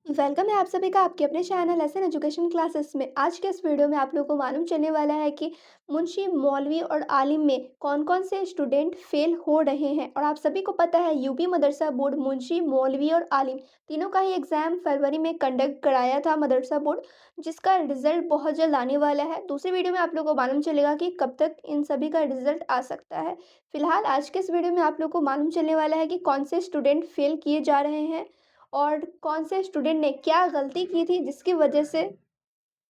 Welcome है आप सभी का आपके अपने चैनल एसएन एजुकेशन क्लासेस में। आज के इस वीडियो में आप लोगों को मालूम चलने वाला है कि मुंशी मौलवी और आलिम में कौन कौन से स्टूडेंट फेल हो रहे हैं। और आप सभी को पता है यूपी मदरसा बोर्ड मुंशी मौलवी और आलिम तीनों का ही एग्जाम फरवरी में कंडक्ट कराया था मदरसा बोर्ड, जिसका रिजल्ट बहुत जल्द आने वाला है। दूसरी वीडियो में आप लोगों को मालूम चलेगा कि कब तक इन सभी का रिजल्ट आ सकता है। फिलहाल आज के इस वीडियो में आप लोग को मालूम चलने वाला है कि कौन से स्टूडेंट फेल किए जा रहे हैं और कौन से स्टूडेंट ने क्या गलती की थी जिसकी वजह से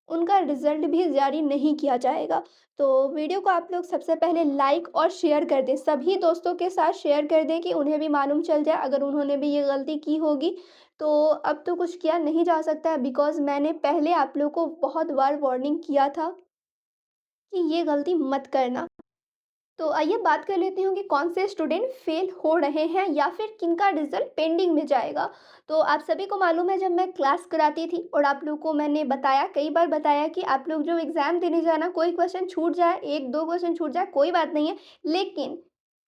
उनका रिजल्ट भी जारी नहीं किया जाएगा। तो वीडियो को आप लोग सबसे पहले लाइक और शेयर कर दें, सभी दोस्तों के साथ शेयर कर दें कि उन्हें भी मालूम चल जाए अगर उन्होंने भी ये गलती की होगी। तो अब तो कुछ किया नहीं जा सकता है, बिकॉज़ मैंने पहले आप लोग को बहुत बार वार्निंग किया था कि ये गलती मत करना। तो आइए बात कर लेती हूँ कि कौन से स्टूडेंट फेल हो रहे हैं या फिर किनका रिजल्ट पेंडिंग में जाएगा। तो आप सभी को मालूम है, जब मैं क्लास कराती थी और आप लोग को मैंने बताया, कई बार बताया कि आप लोग जो एग्ज़ाम देने जाना, कोई क्वेश्चन छूट जाए, 1-2 क्वेश्चन छूट जाए, कोई बात नहीं है। लेकिन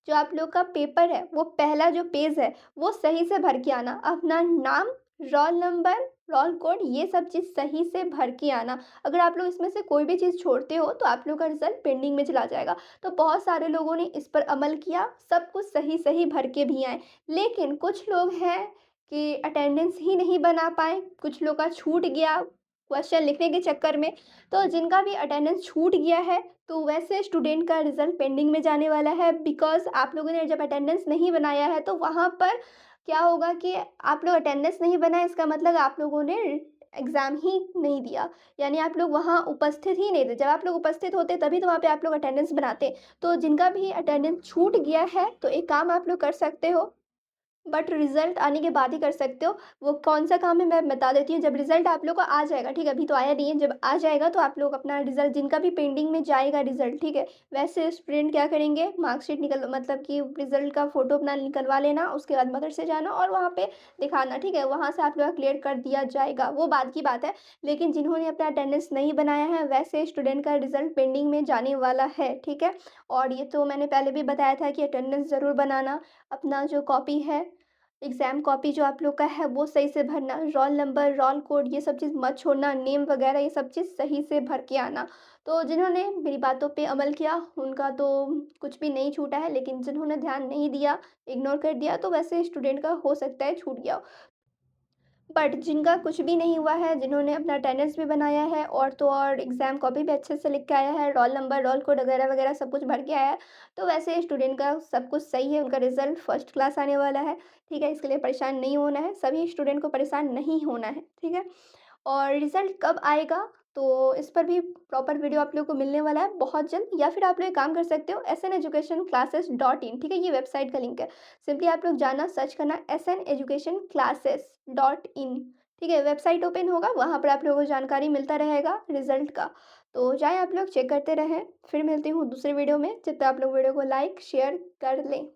जो आप लोग का पेपर है, वो पहला जो पेज है, वो सही से भर के आना। अपना नाम, रोल नंबर, रोल कोड, ये सब चीज़ सही से भर के आना। अगर आप लोग इसमें से कोई भी चीज़ छोड़ते हो, तो आप लोग का रिज़ल्ट पेंडिंग में चला जाएगा। तो बहुत सारे लोगों ने इस पर अमल किया, सब कुछ सही-सही भर के भी आए। लेकिन कुछ लोग हैं कि अटेंडेंस ही नहीं बना पाए, कुछ लोग का छूट गया क्वेश्चन लिखने के चक्कर में। तो जिनका भी अटेंडेंस छूट गया है, तो वैसे स्टूडेंट का रिज़ल्ट पेंडिंग में जाने वाला है, बिकॉज़ आप लोगों ने जब अटेंडेंस नहीं बनाया है, तो वहाँ पर क्या होगा कि आप लोग अटेंडेंस नहीं बनाए, इसका मतलब आप लोगों ने एग्ज़ाम ही नहीं दिया। यानी आप लोग वहाँ उपस्थित ही नहीं थे। जब आप लोग उपस्थित होते तभी तो वहाँ पे आप लोग अटेंडेंस बनाते। तो जिनका भी अटेंडेंस छूट गया है, तो एक काम आप लोग कर सकते हो, बट रिज़ल्ट आने के बाद ही कर सकते हो। वो कौन-सा काम है मैं बता देती हूँ। जब रिज़ल्ट आप लोग को आ जाएगा, ठीक है? अभी तो आया नहीं है, जब आ जाएगा तो आप लोग अपना रिज़ल्ट, जिनका भी पेंडिंग में जाएगा रिज़ल्ट, ठीक है? वैसे स्टूडेंट क्या करेंगे, मार्कशीट निकल मतलब कि रिज़ल्ट का फ़ोटो अपना निकलवा लेना, उसके बाद मदरसे जाना और वहाँ पे दिखाना, ठीक है? वहाँ से आप लोग का क्लियर कर दिया जाएगा, वो बाद की बात है। लेकिन जिन्होंने अपना अटेंडेंस नहीं बनाया है, वैसे स्टूडेंट का रिज़ल्ट पेंडिंग में जाने वाला है, ठीक है? और ये तो मैंने पहले भी बताया था कि अटेंडेंस ज़रूर बनाना, अपना जो कॉपी है, एग्ज़ाम कॉपी जो आप लोग का है वो सही से भरना, रोल नंबर, रोल कोड ये सब चीज़ मत छोड़ना, नेम वग़ैरह ये सब चीज़ सही से भर के आना। तो जिन्होंने मेरी बातों पे अमल किया उनका तो कुछ भी नहीं छूटा है, लेकिन जिन्होंने ध्यान नहीं दिया, इग्नोर कर दिया, तो वैसे स्टूडेंट का हो सकता है छूट गया हो। बट जिनका कुछ भी नहीं हुआ है, जिन्होंने अपना अटेंडेंस भी बनाया है और तो और एग्ज़ाम कॉपी भी अच्छे से लिख के आया है, रोल नंबर, रोल कोड वगैरह-वगैरह सब कुछ भर के आया है, तो वैसे स्टूडेंट का सब कुछ सही है, उनका रिज़ल्ट फर्स्ट क्लास आने वाला है, ठीक है? इसके लिए परेशान नहीं होना है, सभी स्टूडेंट को परेशान नहीं होना है, ठीक है? और रिज़ल्ट कब आएगा, तो इस पर भी प्रॉपर वीडियो आप लोग को मिलने वाला है बहुत जल्द, या फिर आप लोग एक काम कर सकते हो, SN education classes.in, ठीक है? ये वेबसाइट का लिंक है। सिंपली आप लोग जाना, सर्च करना SN education classes.in, ठीक है? वेबसाइट ओपन होगा, वहाँ पर आप लोगों को जानकारी मिलता रहेगा रिज़ल्ट का। तो जाएँ आप लोग चेक करते रहें। फिर मिलती हूँ दूसरे वीडियो में, जब तक आप लोग वीडियो को लाइक, शेयर कर लें।